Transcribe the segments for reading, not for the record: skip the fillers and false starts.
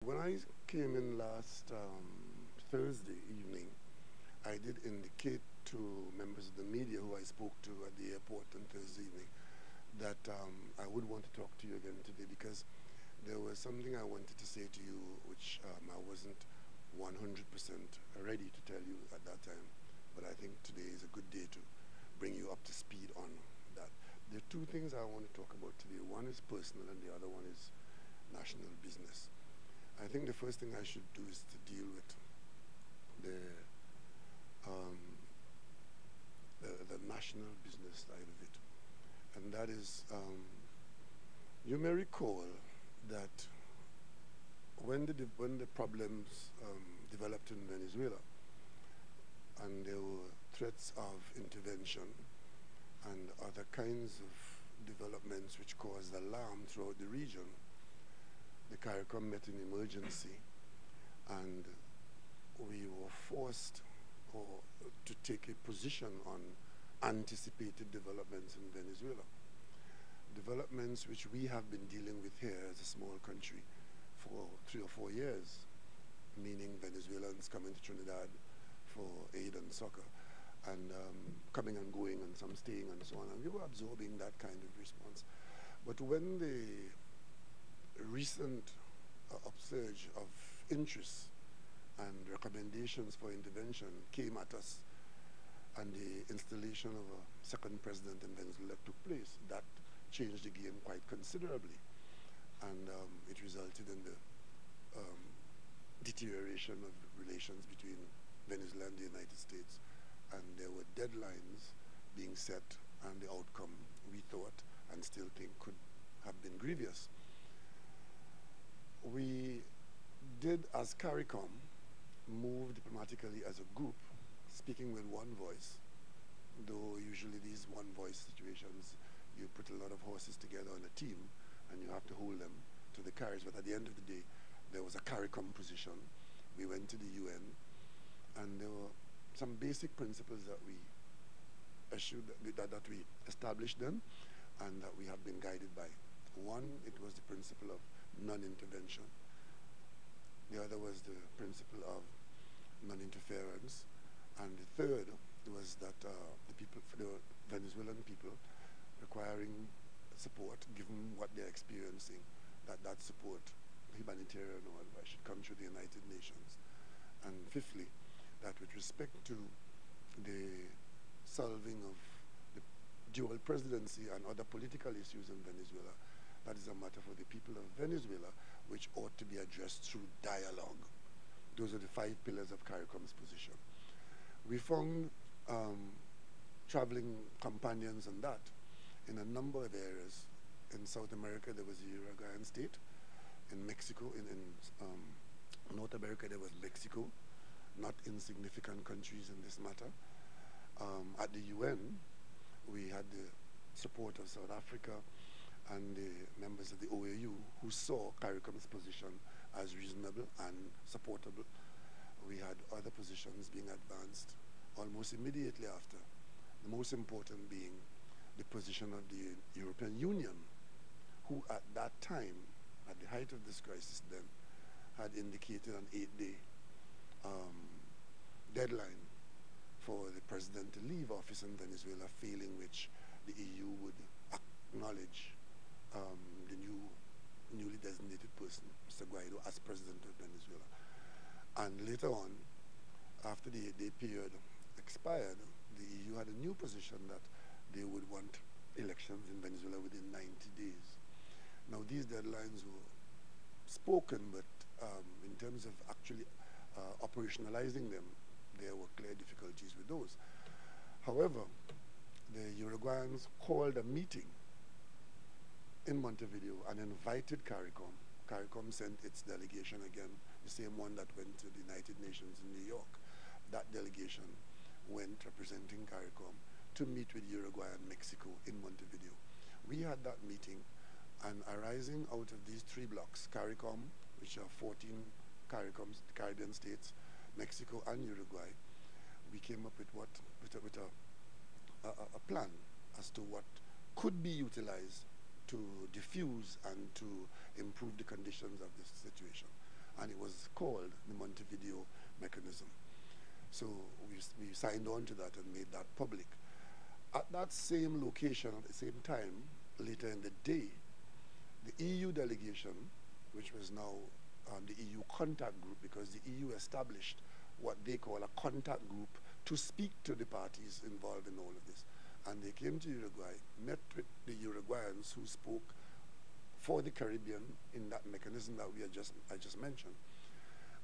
When I came in last Thursday evening, I did indicate to members of the media who I spoke to at the airport on Thursday evening that I would want to talk to you again today because there was something I wanted to say to you which I wasn't 100% ready to tell you at that time. But I think today is a good day to bring you up to speed on that. There are two things I want to talk about today. One is personal and the other one is national business. I think the first thing I should do is to deal with the national business side of it. And that is, you may recall that when the problems developed in Venezuela and there were threats of intervention and other kinds of developments which caused alarm throughout the region, the CARICOM met in emergency and we were forced to take a position on anticipated developments in Venezuela. Developments which we have been dealing with here as a small country for 3 or 4 years, meaning Venezuelans coming to Trinidad for aid and soccer, and coming and going and some staying and so on, and we were absorbing that kind of response. But when the recent upsurge of interest and recommendations for intervention came at us and the installation of a second president in Venezuela took place, that changed the game quite considerably, and it resulted in the deterioration of relations between Venezuela and the United States, and there were deadlines being set, and the outcome we thought and still think could have been grievous. We did, as CARICOM, move diplomatically as a group, speaking with one voice, though usually these one voice situations, you put a lot of horses together on a team and you have to hold them to the carriage, but at the end of the day, there was a CARICOM position. We went to the UN, and there were some basic principles that we that we established then and that we have been guided by. One, it was the principle of non-intervention. The other was the principle of non-interference. And the third was that the Venezuelan people requiring support, given what they're experiencing, that support, humanitarian or otherwise, should come through the United Nations. And fifthly, that with respect to the solving of the dual presidency and other political issues in Venezuela, that is a matter for the people of Venezuela, which ought to be addressed through dialogue. Those are the 5 pillars of CARICOM's position. We found traveling companions on that in a number of areas. In South America, there was the Uruguayan state. In Mexico, in North America, there was Mexico, not insignificant countries in this matter. At the UN, we had the support of South Africa and the members of the OAU who saw CARICOM's position as reasonable and supportable. We had other positions being advanced almost immediately after, the most important being the position of the European Union, who at that time, at the height of this crisis then, had indicated an 8-day deadline for the president to leave office in Venezuela, failing which the EU would acknowledge the newly designated person, Mr. Guaido, as president of Venezuela. And later on, after the 8-day period expired, the EU had a new position that they would want elections in Venezuela within 90 days. Now, these deadlines were spoken, but in terms of actually operationalizing them, there were clear difficulties with those. However, the Uruguayans called a meeting in Montevideo and invited CARICOM. CARICOM sent its delegation again, the same one that went to the United Nations in New York. That delegation went representing CARICOM to meet with Uruguay and Mexico in Montevideo. We had that meeting, and arising out of these 3 blocks, CARICOM, which are 14 CARICOMs, Caribbean states, Mexico and Uruguay, we came up with a plan as to what could be utilized to diffuse and to improve the conditions of this situation. and it was called the Montevideo Mechanism. So we signed on to that and made that public. At that same location, at the same time, later in the day, the EU delegation, which was now the EU contact group, because the EU established what they call a contact group to speak to the parties involved in all of this. And they came to Uruguay, met with the Uruguayans who spoke for the Caribbean in that mechanism that I just mentioned.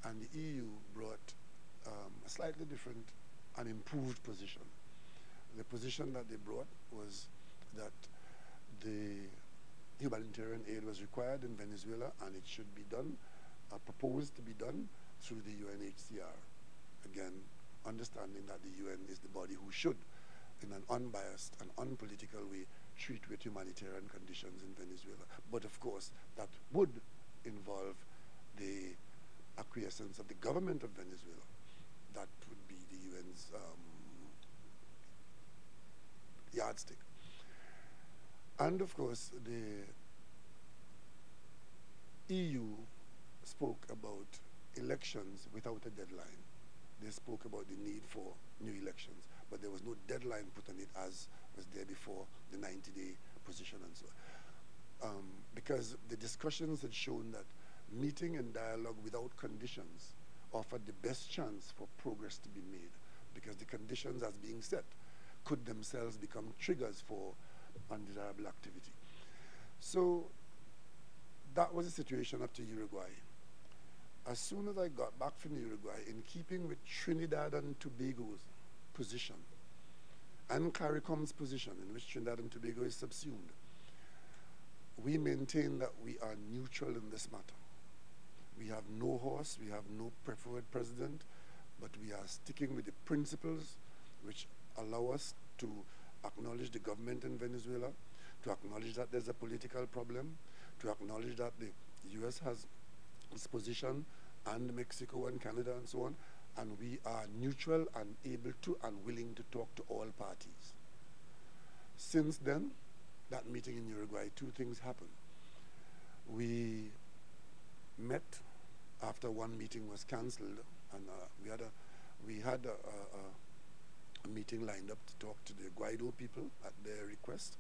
And the EU brought a slightly different and improved position. The position that they brought was that the humanitarian aid was required in Venezuela, and it should be done, proposed to be done through the UNHCR. Again, understanding that the UN is the body who should, in an unbiased and unpolitical way, treat with humanitarian conditions in Venezuela. But of course, that would involve the acquiescence of the government of Venezuela. That would be the UN's yardstick. And of course, the EU spoke about elections without a deadline. They spoke about the need for new elections, but there was no deadline put on it as was there before, the 90-day position and so on. Because the discussions had shown that meeting and dialogue without conditions offered the best chance for progress to be made, because the conditions as being set could themselves become triggers for undesirable activity. So that was the situation up to Uruguay. As soon as I got back from Uruguay, in keeping with Trinidad and Tobago's position and CARICOM's position, in which Trinidad and Tobago is subsumed, we maintain that we are neutral in this matter. We have no horse, we have no preferred president, but we are sticking with the principles which allow us to acknowledge the government in Venezuela, to acknowledge that there's a political problem, to acknowledge that the US has its position, and Mexico and Canada and so on, and we are neutral and able to and willing to talk to all parties. Since then, that meeting in Uruguay, two things happened. We met after one meeting was cancelled, and we had a meeting lined up to talk to the Guaido people at their request,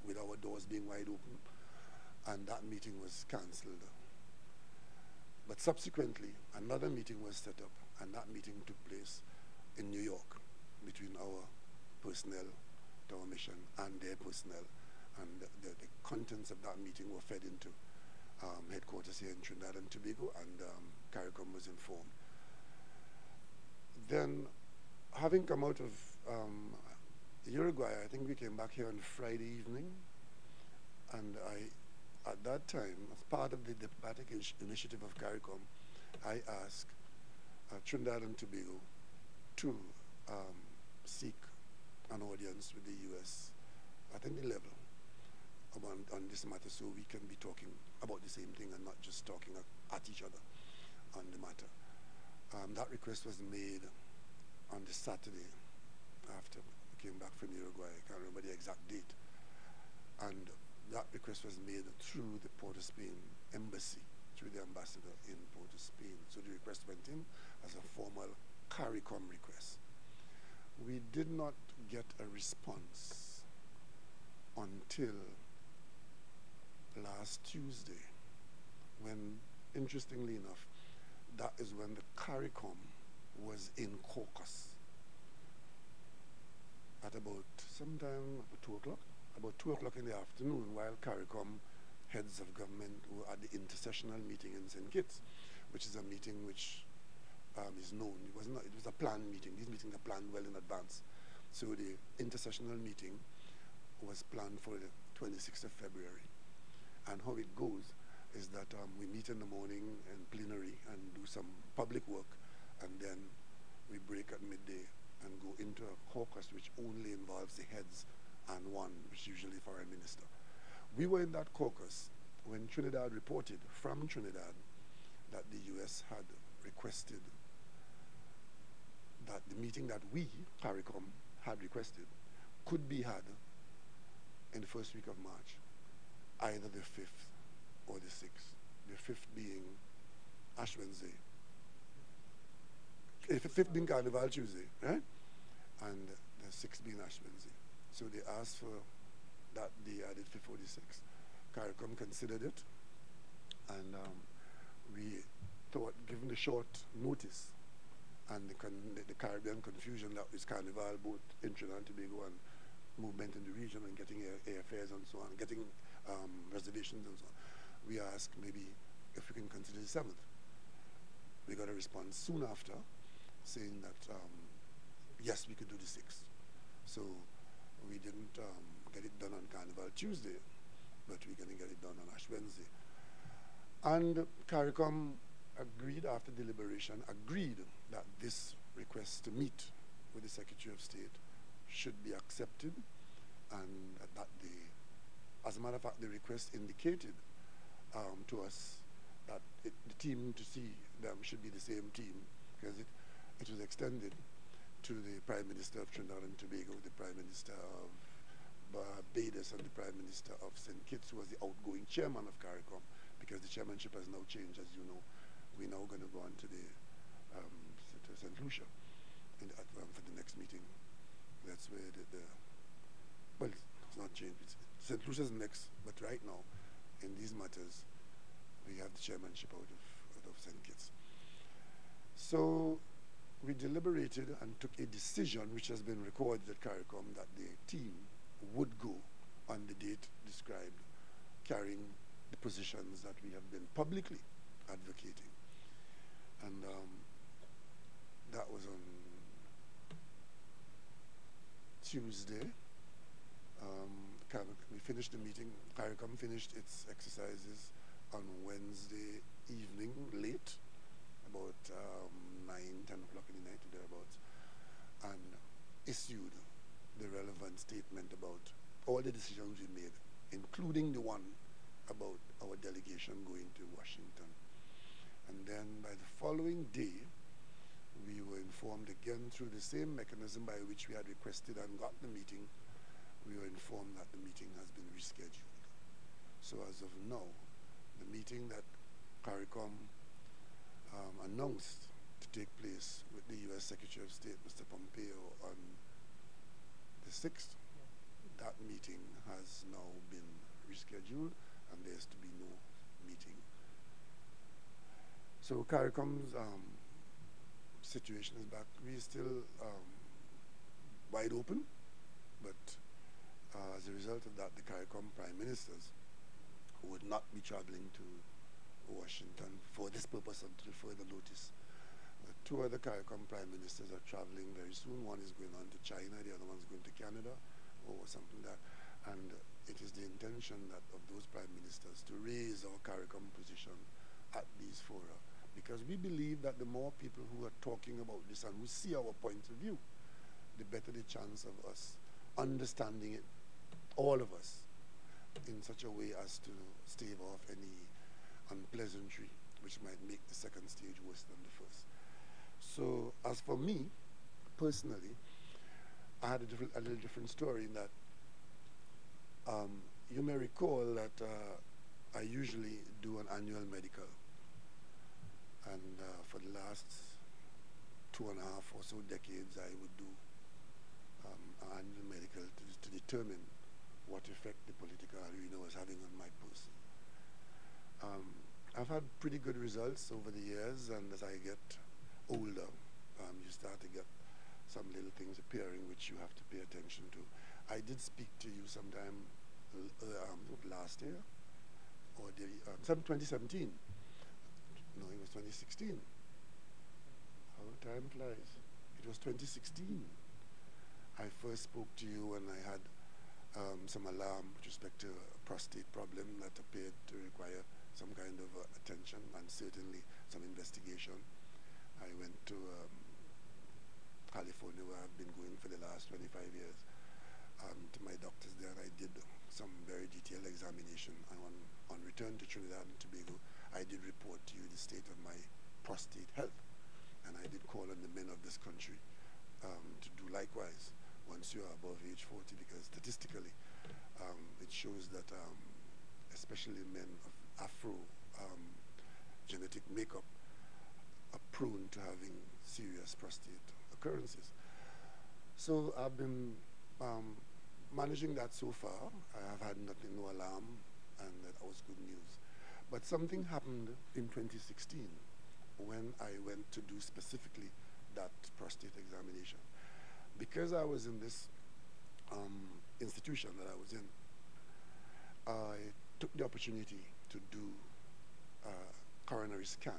with our doors being wide open, and that meeting was cancelled. But subsequently, another meeting was set up, and that meeting took place in New York between our personnel to our mission and their personnel. And the contents of that meeting were fed into headquarters here in Trinidad and Tobago, and CARICOM was informed. Then, having come out of Uruguay, I think we came back here on Friday evening, and at that time, as part of the diplomatic initiative of CARICOM, I asked Trinidad and Tobago to seek an audience with the US at any level on this matter, so we can be talking about the same thing and not just talking at each other on the matter. That request was made on the Saturday after we came back from Uruguay. I can't remember the exact date. And that request was made through the Port of Spain embassy, through the ambassador in Port of Spain. So the request went in as a formal CARICOM request. We did not get a response until last Tuesday, when, interestingly enough, that is when the CARICOM was in caucus at about sometime 2 o'clock. About 2 o'clock in the afternoon, while CARICOM heads of government were at the intersessional meeting in St. Kitts, which is a meeting which is known. It was a planned meeting. These meetings are planned well in advance. So the intersessional meeting was planned for the 26th of February. And how it goes is that we meet in the morning in plenary and do some public work, and then we break at midday and go into a caucus which only involves the heads and one, which is usually foreign minister. We were in that caucus when Trinidad reported from Trinidad that the US had requested that the meeting that we, CARICOM, had requested could be had in the first week of March, either the 5th or the 6th. The 5th being Ash Wednesday. If the 5th being Carnival Tuesday, right? And the 6th being Ash Wednesday. So they asked for that day added for 46. CARICOM considered it, and we thought, given the short notice and the Caribbean confusion that was Carnival, both in Trinidad and Tobago, and movement in the region, and getting airfares and so on, getting reservations and so on, we asked maybe if we can consider the 7th. We got a response soon after saying that yes, we could do the 6th. So we didn't get it done on Carnival Tuesday, but we're going to get it done on Ash Wednesday. And CARICOM agreed, after deliberation, agreed that this request to meet with the Secretary of State should be accepted, and that as a matter of fact, the request indicated to us that the team to see them should be the same team, because it was extended to the Prime Minister of Trinidad and Tobago, the Prime Minister of Barbados, and the Prime Minister of St. Kitts, who was the outgoing chairman of CARICOM, because the chairmanship has now changed, as you know. We're now going to go on to the to St. Lucia for the next meeting. That's where well, it's not changed. St. Lucia's next, but right now, in these matters, we have the chairmanship out of St. Kitts. So we deliberated and took a decision, which has been recorded at CARICOM, that the team would go on the date described, carrying the positions that we have been publicly advocating. And that was on Tuesday. We finished the meeting. CARICOM finished its exercises on Wednesday evening, late, about 9, 10 o'clock in the night, or thereabouts, and issued the relevant statement about all the decisions we made, including the one about our delegation going to Washington. And then by the following day, we were informed again through the same mechanism by which we had requested and got the meeting. We were informed that the meeting has been rescheduled. So as of now, the meeting that CARICOM announced to take place with the U.S. Secretary of State, Mr. Pompeo, on the 6th, that meeting has now been rescheduled, and there's to be no meeting. So CARICOM's situation is back. We're still wide open, but as a result of that, the CARICOM prime ministers, who would not be traveling to Washington for this purpose until further notice. 2 other CARICOM prime ministers are traveling very soon. One is going on to China, the other one's going to Canada, or something like that. And it is the intention that of those prime ministers to raise our CARICOM position at these fora, because we believe that the more people who are talking about this and who see our point of view, the better the chance of us understanding it, all of us, in such a way as to stave off any unpleasantry which might make the second stage worse than the first. So as for me, personally, I had a little different story in that you may recall that I usually do an annual medical. And for the last 2.5 or so decades, I would do an annual medical to determine what effect the political arena was having on my person. I've had pretty good results over the years, and as I get older, you start to get some little things appearing which you have to pay attention to. I did speak to you sometime last year, or 2017. No, it was 2016. How time flies. It was 2016. I first spoke to you when I had some alarm with respect to a prostate problem that appeared to require some kind of attention and certainly some investigation. I went to California, where I've been going for the last 25 years, to my doctors there, and I did some very detailed examination. And on return to Trinidad and Tobago, I did report to you the state of my prostate health, and I did call on the men of this country to do likewise once you are above age 40, because statistically it shows that especially men of Afro genetic makeup prone to having serious prostate occurrences. So I've been managing that so far. I have had nothing, no alarm, and that was good news. But something happened in 2016 when I went to do specifically that prostate examination. Because I was in this institution that I was in, I took the opportunity to do a coronary scan,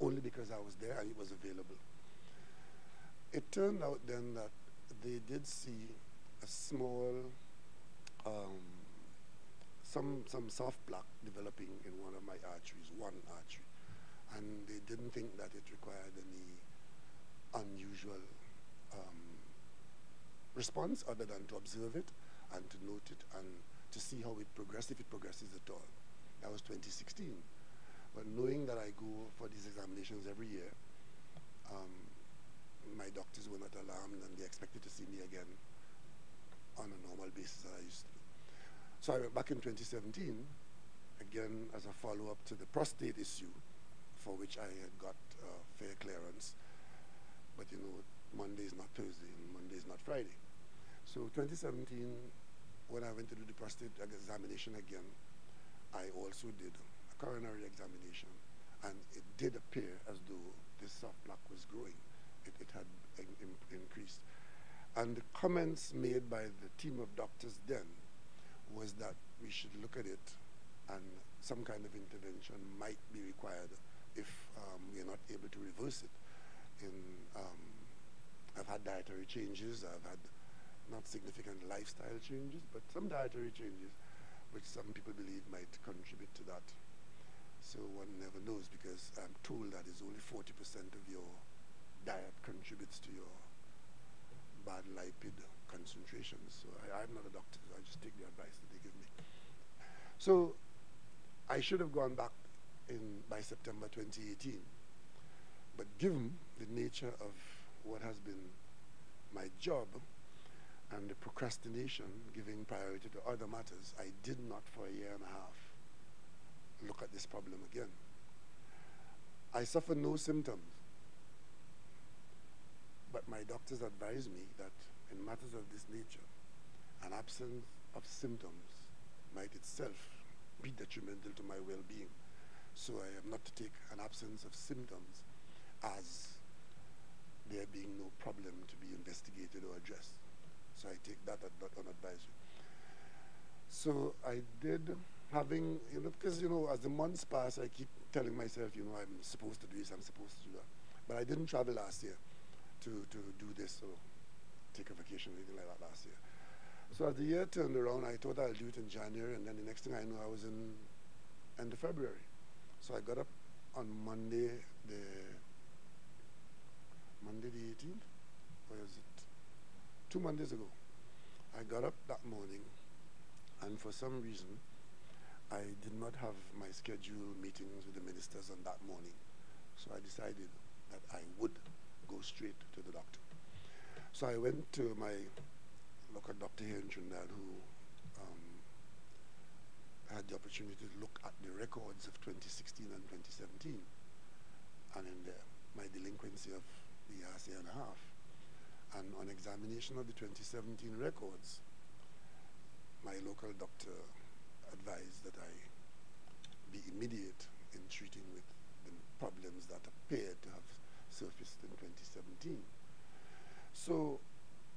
only because I was there and it was available. It turned out then that they did see a small, some soft plaque developing in one of my arteries, one artery, and they didn't think that it required any unusual response other than to observe it and to note it and to see how it progressed, if it progresses at all. That was 2016. But knowing that I go for these examinations every year, my doctors were not alarmed and they expected to see me again on a normal basis that I used to do. So I went back in 2017, again as a follow-up to the prostate issue, for which I had got fair clearance. But you know, Monday is not Thursday and Monday is not Friday. So 2017, when I went to do the prostate examination again, I also did a coronary examination, and it did appear as though this soft plaque was growing. It had increased. And the comments made by the team of doctors then was that we should look at it and some kind of intervention might be required if we are not able to reverse it. I've had dietary changes, I've had not significant lifestyle changes, but some dietary changes which some people believe might contribute to that. So one never knows, because I'm told that it's only 40% of your diet contributes to your bad lipid concentrations. So I'm not a doctor, so I just take the advice that they give me. So I should have gone back by September 2018. But given the nature of what has been my job and the procrastination giving priority to other matters, I did not for a year and a half look at this problem again. I suffer no symptoms, but my doctors advised me that in matters of this nature, an absence of symptoms might itself be detrimental to my well-being. So I am not to take an absence of symptoms as there being no problem to be investigated or addressed. So I take that on advisory. So I did, having, because, as the months pass, I keep telling myself, I'm supposed to do this, I'm supposed to do that. But I didn't travel last year to do this or take a vacation or anything like that last year. So as the year turned around, I thought I'll do it in January, and then the next thing I know, I was in end of February. So I got up on Monday the 18th, or is it 2 Mondays ago? I got up that morning, and for some reason, I did not have my scheduled meetings with the ministers on that morning. So I decided that I would go straight to the doctor. So I went to my local doctor here in Trinidad, who had the opportunity to look at the records of 2016 and 2017, and in my delinquency of the last year and a half. And on examination of the 2017 records, my local doctor advised that I be immediate in treating with the problems that appeared to have surfaced in 2017. So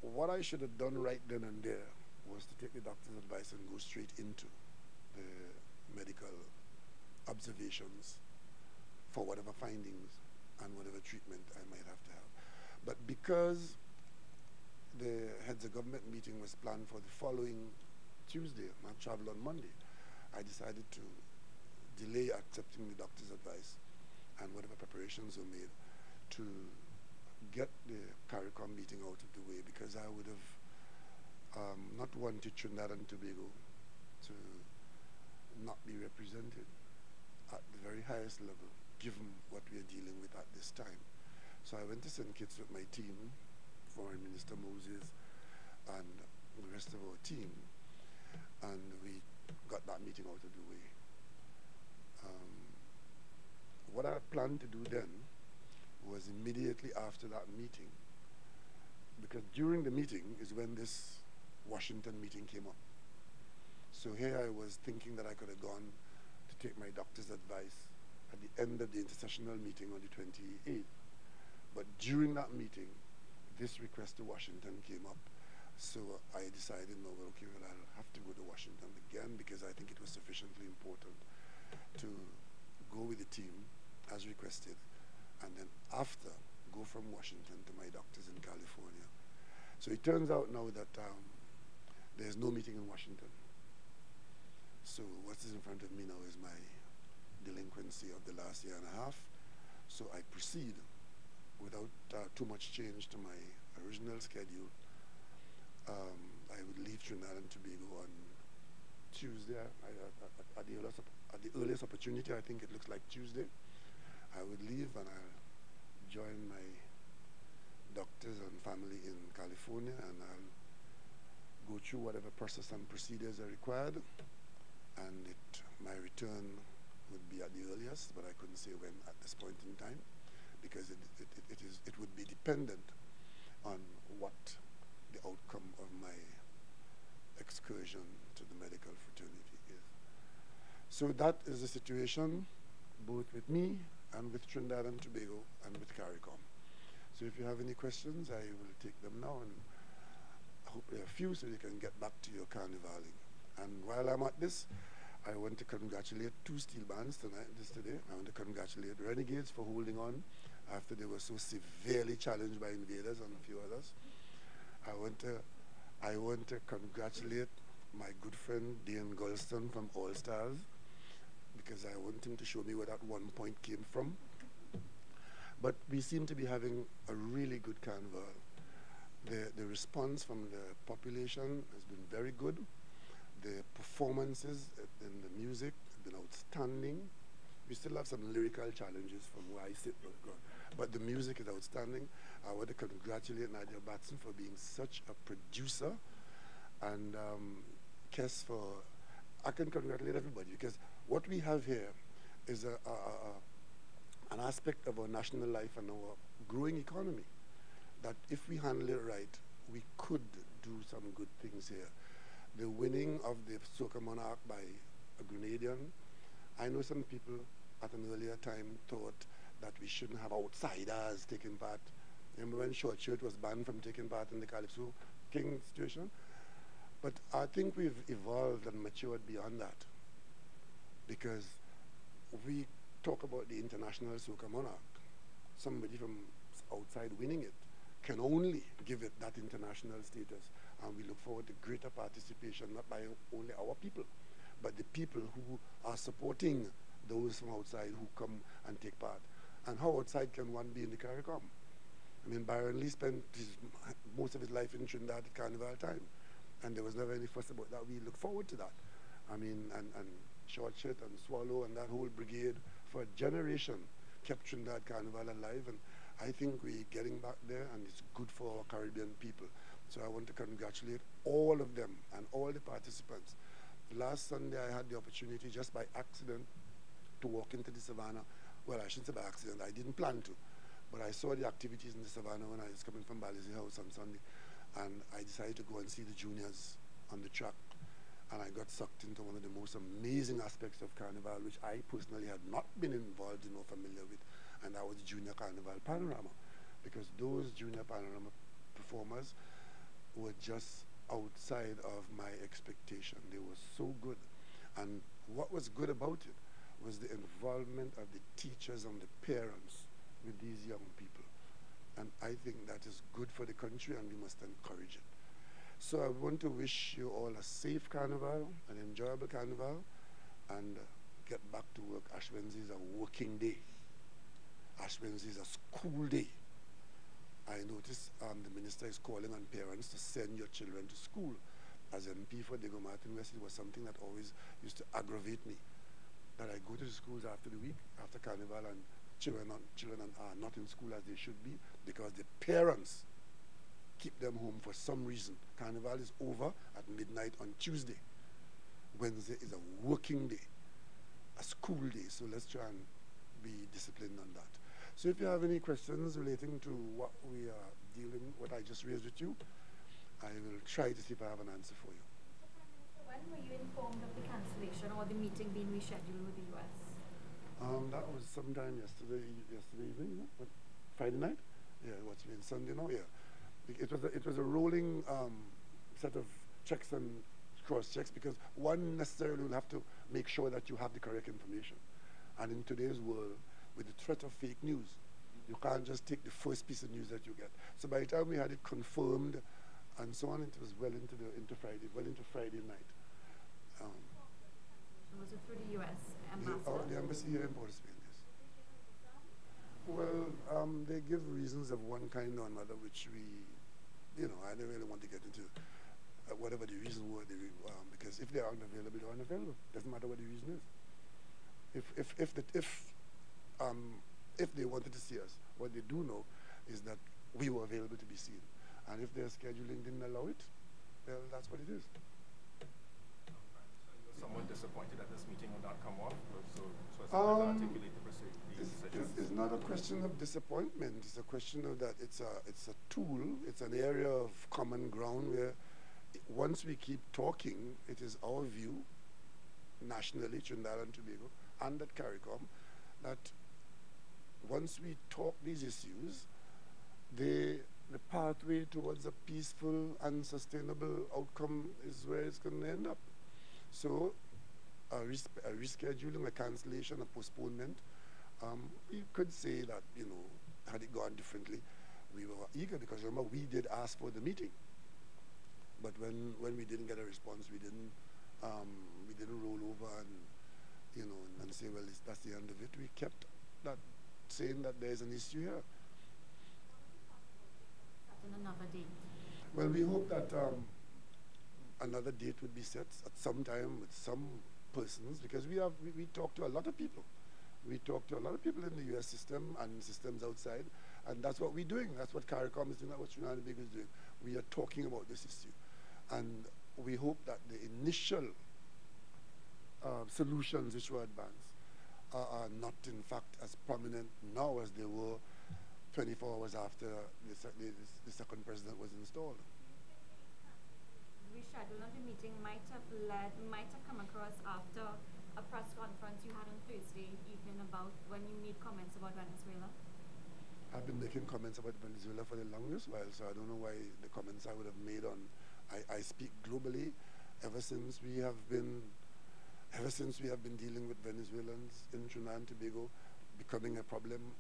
what I should have done right then and there was to take the doctor's advice and go straight into the medical observations for whatever findings and whatever treatment I might have to have. But because the heads of government meeting was planned for the following Tuesday, and I traveled on Monday, I decided to delay accepting the doctor's advice and whatever preparations were made to get the CARICOM meeting out of the way, because I would have not wanted Trinidad and Tobago to not be represented at the very highest level, given what we are dealing with at this time. So I went to St. Kitts with my team, Foreign Minister Moses and the rest of our team, and we got that meeting out of the way. What I planned to do then was immediately after that meeting, because during the meeting is when this Washington meeting came up. So here I was thinking that I could have gone to take my doctor's advice at the end of the intersessional meeting on the 28th. But during that meeting, this request to Washington came up. So I decided, no, well, okay, well, I'll have to go to Washington again, because I think it was sufficiently important to go with the team as requested, and then after go from Washington to my doctors in California. So it turns out now that there's no meeting in Washington. So what is in front of me now is my delinquency of the last year and a half. So I proceed without too much change to my original schedule. I would leave Trinidad and Tobago on Tuesday. At the earliest opportunity, I think it looks like Tuesday. I would leave and I'll join my doctors and family in California, and I'll go through whatever process and procedures are required, and my return would be at the earliest, but I couldn't say when at this point in time, because it would be dependent on what the outcome of my excursion to the medical fraternity is. So that is the situation, both with me and with Trinidad and Tobago and with CARICOM. So if you have any questions, I will take them now, and I hope there are a few so you can get back to your carnivaling. And while I'm at this, I want to congratulate two steel bands today. I want to congratulate Renegades for holding on after they were so severely challenged by Invaders and a few others. I want to congratulate my good friend Dean Golston from All Stars, because I want him to show me where that 1 point came from. But we seem to be having a really good carnival. The response from the population has been very good. The performances in the music have been outstanding. We still have some lyrical challenges from where I sit, but the music is outstanding. I want to congratulate Nadia Batson for being such a producer, and Kes for, I can congratulate everybody, because what we have here is an aspect of our national life and our growing economy that if we handle it right, we could do some good things here. The winning of the Soca Monarch by a Grenadian, I know some people at an earlier time thought that we shouldn't have outsiders taking part. Remember when Short Shirt was banned from taking part in the Calypso King situation? But I think we've evolved and matured beyond that, because we talk about the international Soca Monarch. Somebody from outside winning it can only give it that international status, and we look forward to greater participation, not by only our people, but the people who are supporting those from outside who come and take part. And how outside can one be in the CARICOM? I mean, Byron Lee spent most of his life in Trinidad at Carnival time, and there was never any fuss about that. We look forward to that. I mean, and Short Shirt and Swallow and that whole brigade for a generation kept Trinidad Carnival alive, and I think we're getting back there, and it's good for our Caribbean people. So I want to congratulate all of them and all the participants. Last Sunday I had the opportunity, just by accident, to walk into the Savannah. Well, I shouldn't say by accident, I didn't plan to, but I saw the activities in the Savannah when I was coming from Bally's House on Sunday, and I decided to go and see the juniors on the track. And I got sucked into one of the most amazing aspects of Carnival, which I personally had not been involved in or familiar with, and that was the Junior Carnival Panorama, because those Junior Panorama performers were just outside of my expectation. They were so good. And what was good about it was the involvement of the teachers and the parents with these young people. And I think that is good for the country, and we must encourage it. So I want to wish you all a safe carnival, an enjoyable carnival, and get back to work. Ash Wednesday is a working day. Ash Wednesday is a school day. I noticed the minister is calling on parents to send your children to school. As MP for Diego Martin West, it was something that always used to aggravate me, that I go to the schools after the week, after Carnival, and children are not in school as they should be, because the parents keep them home for some reason. Carnival is over at midnight on Tuesday. Wednesday is a working day, a school day, so let's try and be disciplined on that. So if you have any questions relating to what we are dealing, what I just raised with you, I will try to see if I have an answer for you. When were you informed of the cancellation or the meeting being rescheduled with the US? That was sometime yesterday evening, what, Friday night? Yeah, what's been Sunday now? Yeah. It was a rolling set of checks and cross-checks, because one necessarily will have to make sure that you have the correct information. And in today's world, with the threat of fake news, you can't just take the first piece of news that you get. So by the time we had it confirmed and so on, it was well into Friday night. Was it through the US ambassador? The embassy here in Port of Spain, yes. Well, they give reasons of one kind or another, which I don't really want to get into whatever the reason were, because if they are unavailable, they're unavailable. Doesn't matter what the reason is. If they wanted to see us, what they do know is that we were available to be seen. And if their scheduling didn't allow it, well, that's what it is. So you're somewhat disappointed that this meeting will not come off? So as to articulate the decision? It's not a question of disappointment. It's a question of that it's a tool. It's an area of common ground where once we keep talking, it is our view, nationally, Trinidad and Tobago, and at CARICOM, that once we talk these issues, the pathway towards a peaceful and sustainable outcome is where it's going to end up. So a rescheduling, a cancellation, a postponement, we could say that, had it gone differently, we were eager, because remember, we did ask for the meeting. But when we didn't get a response, we didn't roll over and say, well, that's the end of it. We kept that saying that there's an issue here. Set another date. Well, we hope that another date would be set at some time with some persons, because we talk to a lot of people. We talk to a lot of people in the U.S. system and systems outside, and that's what we're doing. That's what CARICOM is doing, that's what Trinidad and Tobago is doing. We are talking about this issue. And we hope that the initial solutions which were advanced are not, in fact, as prominent now as they were 24 hours after the second president was installed. Rescheduling the meeting might have come across after a press conference you had on Thursday evening about when you made comments about Venezuela. I've been making comments about Venezuela for the longest while, so I don't know why the comments I would have made on. I speak globally. Ever since we have been dealing with Venezuelans in Trinidad and Tobago becoming a problem,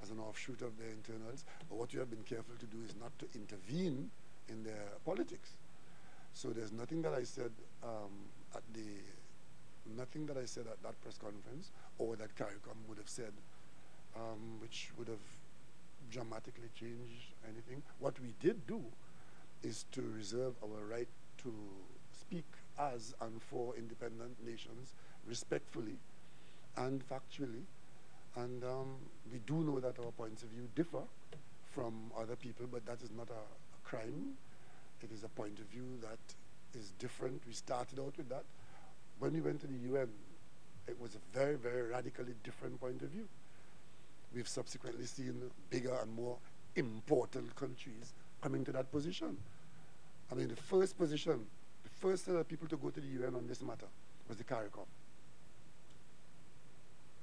as an offshoot of their internals. But what you have been careful to do is not to intervene in their politics. So there's nothing that I said at that press conference, or that CARICOM would have said, which would have dramatically changed anything. What we did do is to reserve our right to speak as and for independent nations respectfully and factually. And we do know that our points of view differ from other people, but that is not a crime. It is a point of view that is different. We started out with that. When we went to the UN, it was a very, very radically different point of view. We've subsequently seen bigger and more important countries coming to that position. I mean, the first set of people to go to the UN on this matter was the CARICOM.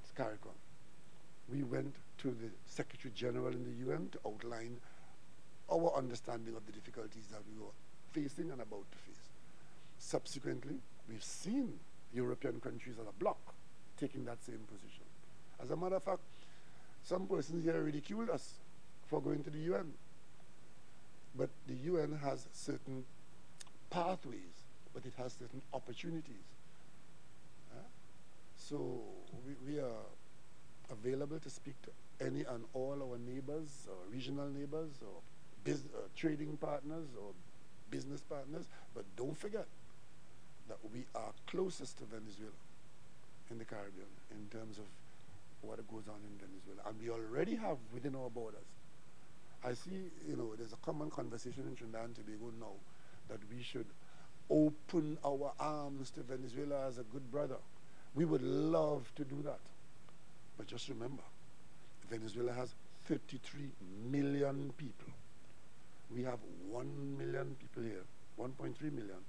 It's CARICOM. We went to the Secretary General in the UN to outline our understanding of the difficulties that we were facing and about to face. Subsequently, we've seen European countries as a bloc taking that same position. As a matter of fact, some persons here ridiculed us for going to the UN. But the UN has certain pathways, but it has certain opportunities. So we are available to speak to any and all our neighbors, or regional neighbors, or trading partners, or business partners. But don't forget that we are closest to Venezuela in the Caribbean in terms of what goes on in Venezuela. And we already have within our borders. I see, there's a common conversation in Trinidad and Tobago now that we should open our arms to Venezuela as a good brother. We would love to do that. But just remember, Venezuela has 33 million people. We have 1 million people here, 1.3 million,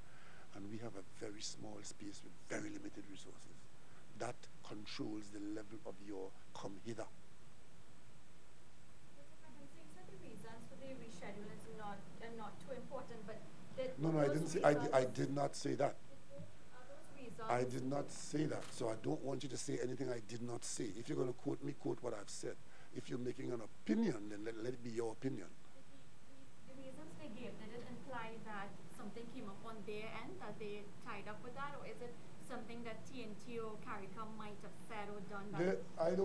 and we have a very small space with very limited resources. That controls the level of your come hither. It seems that the reasons for the reschedule is not too important, but No, I didn't say. I did not say that. Are those reasons? I did not say that. So I don't want you to say anything I did not say. If you're going to quote me, quote what I've said. If you're making an opinion, then let it be your opinion. The reasons they gave, did it imply that something came up on their end, that they tied up with that, or is it something that TNT or CARICOM might have said or done? I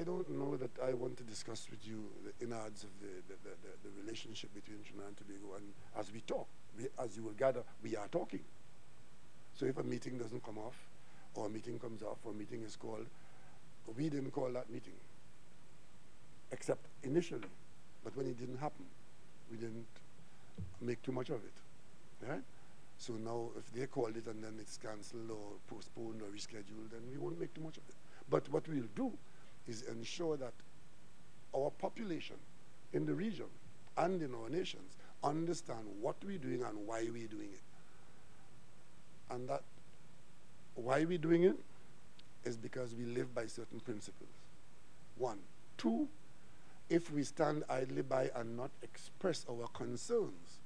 don't know that I want to discuss with you the innards of the relationship between Trinidad and Tobago. And as we talk, as you will gather, we are talking. So if a meeting doesn't come off, or a meeting comes off, or a meeting is called, we didn't call that meeting, except initially. But when it didn't happen, we didn't make too much of it. Right? So now if they called it and then it's cancelled or postponed or rescheduled, then we won't make too much of it. But what we'll do is ensure that our population in the region and in our nations understand what we're doing and why we're doing it. And that why we're doing it is because we live by certain principles. 1. 2, if we stand idly by and not express our concerns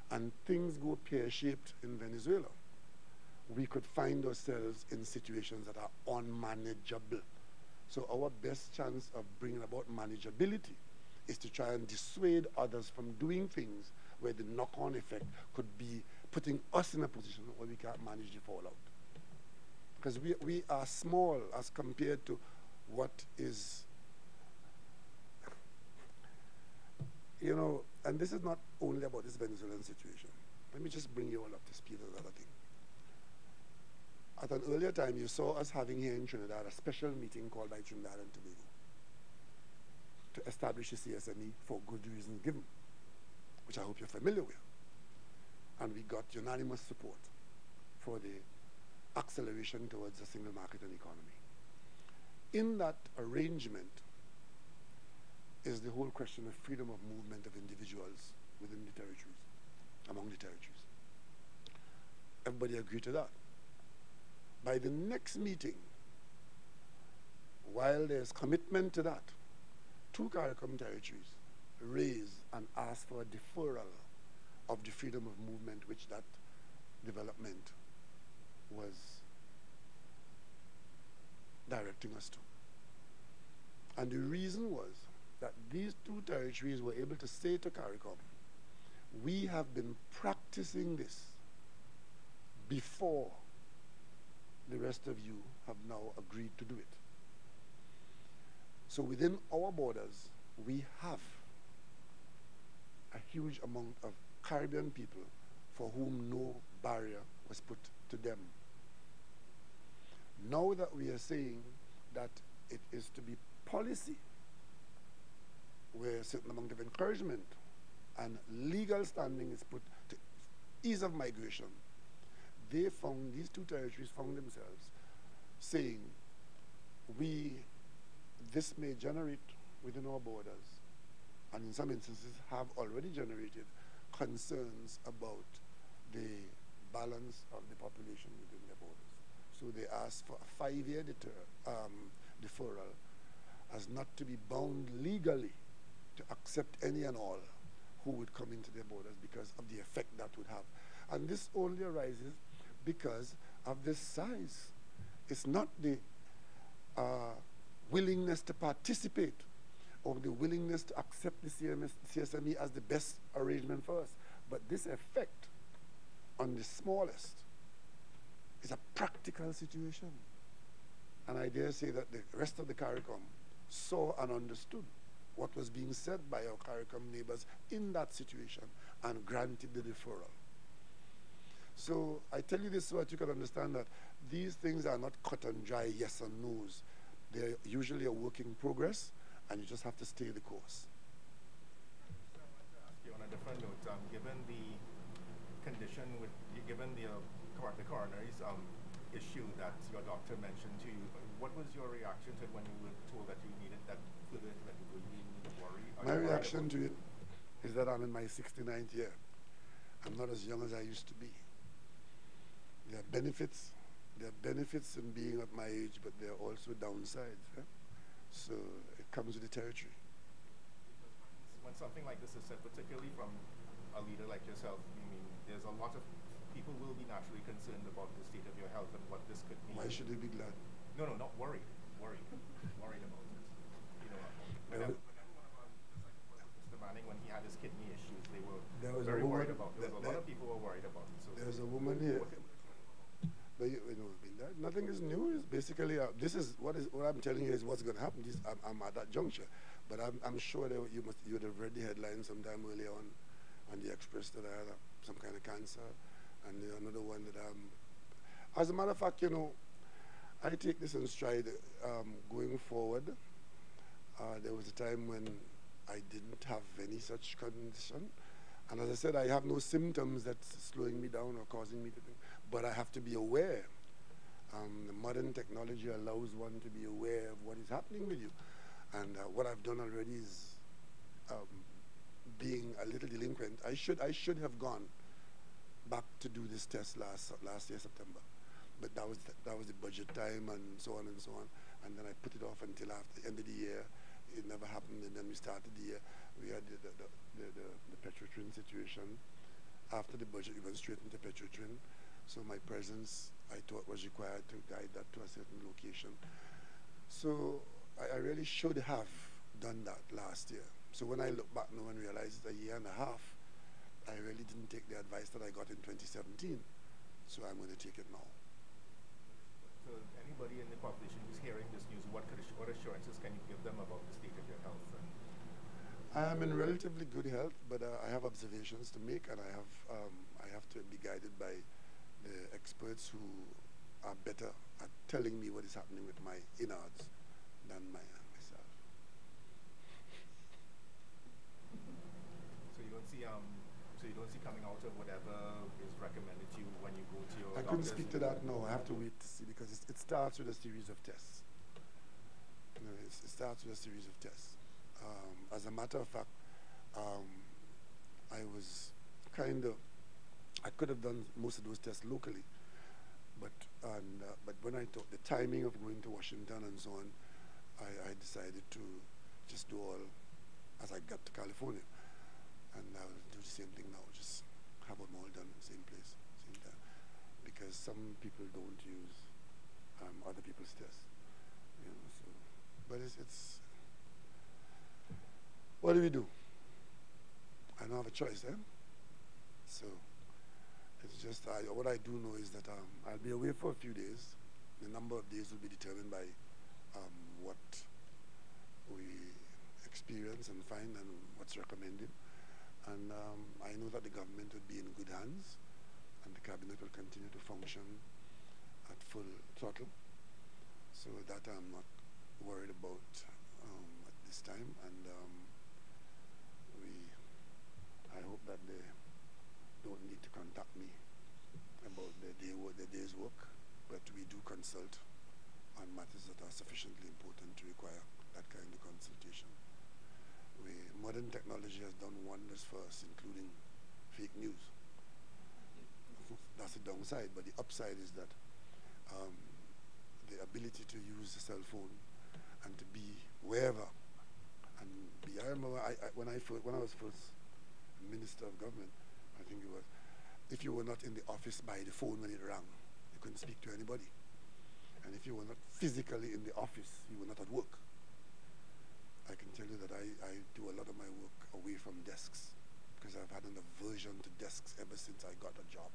and things go pear-shaped in Venezuela, we could find ourselves in situations that are unmanageable. So our best chance of bringing about manageability is to try and dissuade others from doing things where the knock-on effect could be putting us in a position where we can't manage the fallout. Because we are small as compared to what is, you know, and this is not only about this Venezuelan situation. Let me just bring you all up to speed on another thing. At an earlier time, you saw us having here in Trinidad a special meeting called by Trinidad and Tobago to establish a CSME for good reasons given, which I hope you're familiar with. And we got unanimous support for the acceleration towards a single market and economy. In that arrangement is the whole question of freedom of movement of individuals within the territories, among the territories. Everybody agreed to that. By the next meeting, while there's commitment to that, 2 CARICOM territories raised and asked for a deferral of the freedom of movement which that development was directing us to. And the reason was that these 2 territories were able to say to CARICOM, we have been practicing this before the rest of you have now agreed to do it. So within our borders, we have a huge amount of Caribbean people for whom no barrier was put to them. Now that we are saying that it is to be policy where a certain amount of encouragement and legal standing is put to ease of migration, these 2 territories found themselves saying, this may generate within our borders, and in some instances have already generated concerns about the balance of the population within their borders. So they asked for a 5-year deferral as not to be bound legally to accept any and all who would come into their borders because of the effect that would have. And this only arises because of this size. It's not the willingness to participate or the willingness to accept the CSME as the best arrangement for us, but this effect on the smallest is a practical situation. And I dare say that the rest of the CARICOM saw and understood what was being said by our CARICOM neighbors in that situation and granted the deferral. So I tell you this so that you can understand that these things are not cut and dry yes and no's. They're usually a work in progress, and you just have to stay the course. So I wanted to ask you on a different note, given the condition, given the coronary's issue that your doctor mentioned to you. What was your reaction to it when you were told that you needed that further intervention? Were you worried? My reaction to it is that I'm in my 69th year. I'm not as young as I used to be. There are benefits. There are benefits in being at my age, but there are also downsides. So it comes with the territory. When something like this is said, particularly from a leader like yourself, I mean, there's a lot of people will be naturally concerned about the state of your health and what this could mean. Why should they be glad? No, not worried. Worried about it. You know, whenever one of our, just like it was with Mr. Manning when he had his kidney issues, they were very worried about it. There was a lot of people were worried about it. So there's a woman here. But you know, nothing is new. It's basically this is what I'm telling you is what's going to happen. I'm at that juncture, but I'm sure that you would have read the headline sometime earlier on the Express that I had some kind of cancer, and another one that as a matter of fact, you know, I take this in stride. Going forward, there was a time when I didn't have any such condition, and as I said, I have no symptoms that's slowing me down or causing me to think. But I have to be aware. The modern technology allows one to be aware of what is happening with you. And what I've done already is being a little delinquent. I should have gone back to do this test last year, September. But that was the budget time and so on and so on. And then I put it off until after the end of the year. It never happened. And then we started the year. We had the Petrotrin situation. After the budget, we went straight into Petrotrin. So my presence, I thought, was required to guide that to a certain location. So I really should have done that last year. So when I look back now and realize it's a year and a half, I really didn't take the advice that I got in 2017. So I'm going to take it now. So anybody in the population who's hearing this news, what assurances can you give them about the state of your health? I am in relatively good health, but I have observations to make, and I have to be guided by the experts who are better at telling me what is happening with my innards than myself. So you don't see coming out of whatever is recommended to you when you go to your I couldn't speak to that. No, I have to wait to see because it starts with a series of tests. You know, it starts with a series of tests. As a matter of fact, I was I could have done most of those tests locally, but when I thought the timing of going to Washington and so on, I decided to just do all as I got to California, and I'll do the same thing now, just have them all done in the same place, same time, because some people don't use other people's tests, you know. So, but it's what do we do? I don't have a choice, eh? So it's just what I do know is that I'll be away for a few days. The number of days will be determined by what we experience and find and what's recommended. And I know that the government would be in good hands, and the cabinet will continue to function at full throttle. So that I'm not worried about at this time. And I hope that they don't need to contact me about the day's work, but we do consult on matters that are sufficiently important to require that kind of consultation. Modern technology has done wonders for us, including fake news. That's the downside, but the upside is that the ability to use a cell phone and to be wherever and be. I remember when I was first Minister of Government, I think it was, if you were not in the office by the phone when it rang, you couldn't speak to anybody. And if you were not physically in the office, you were not at work. I can tell you that I do a lot of my work away from desks because I've had an aversion to desks ever since I got a job.